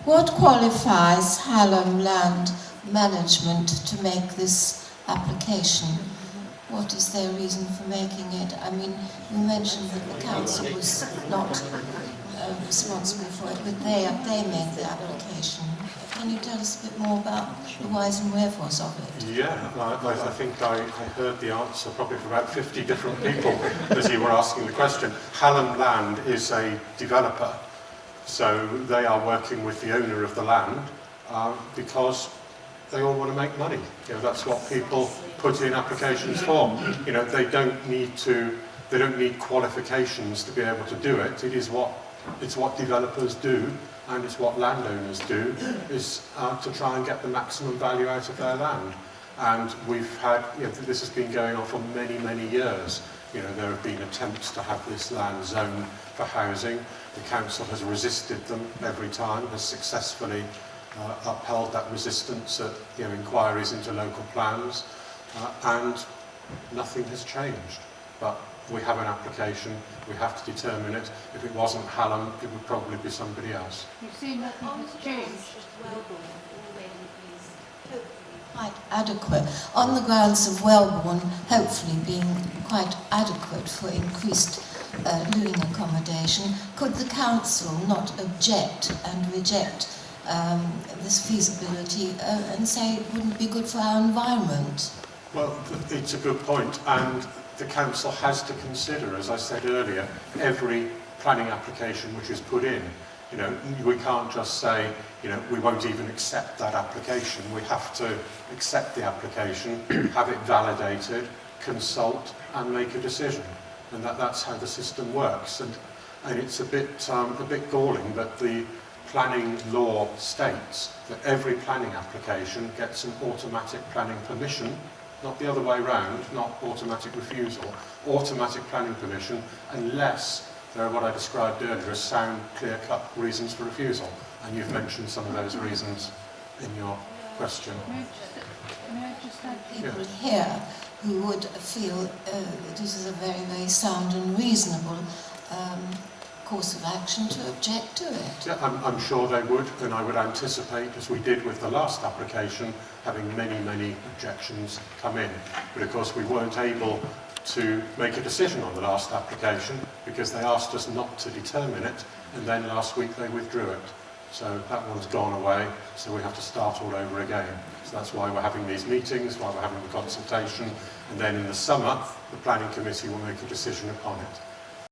What qualifies Hallam Land Management to make this application? What is their reason for making it? I mean, you mentioned that the council was not responsible for it, but they made the application. Can you tell us a bit more about the whys and wherefores of it? Yeah, I think I heard the answer probably from about 50 different people as you were asking the question. Hallam Land is a developer, so they are working with the owner of the land because they all want to make money. You know, that's what people put in applications for. You know, they don't need qualifications to be able to do it. It's what developers do, and it's what landowners do, is to try and get the maximum value out of their land. And we've had, this has been going on for many, many years. You know, there have been attempts to have this land zoned for housing. The council has resisted them every time, has successfully upheld that resistance at inquiries into local plans, and nothing has changed. But we have an application, we have to determine it. If it wasn't Hallam, it would probably be somebody else. You see, nothing has changed. Quite adequate. On the grounds of Wellbourne hopefully being quite adequate for increased living accommodation, could the council not object and reject this feasibility and say it wouldn't be good for our environment? Well, it's a good point, and the council has to consider, as I said earlier, every planning application which is put in. You know, we can't just say, we won't even accept that application. We have to accept the application, have it validated, consult, and make a decision. And that's how the system works. And it's a bit galling, but the planning law states that every planning application gets an automatic planning permission, not the other way round, not automatic refusal, automatic planning permission, unless there are what I described earlier as sound, clear-cut reasons for refusal. And you've mentioned some of those reasons in your question. May I just add people here who would feel that this is a very, very sound and reasonable course of action to object to it? Yeah, I'm sure they would, and I would anticipate, as we did with the last application, having many, many objections come in. But of course we weren't able to make a decision on the last application because they asked us not to determine it, and then last week they withdrew it. So that one's gone away, so we have to start all over again. So that's why we're having these meetings, why we're having the consultation, and then in the summer the planning committee will make a decision upon it.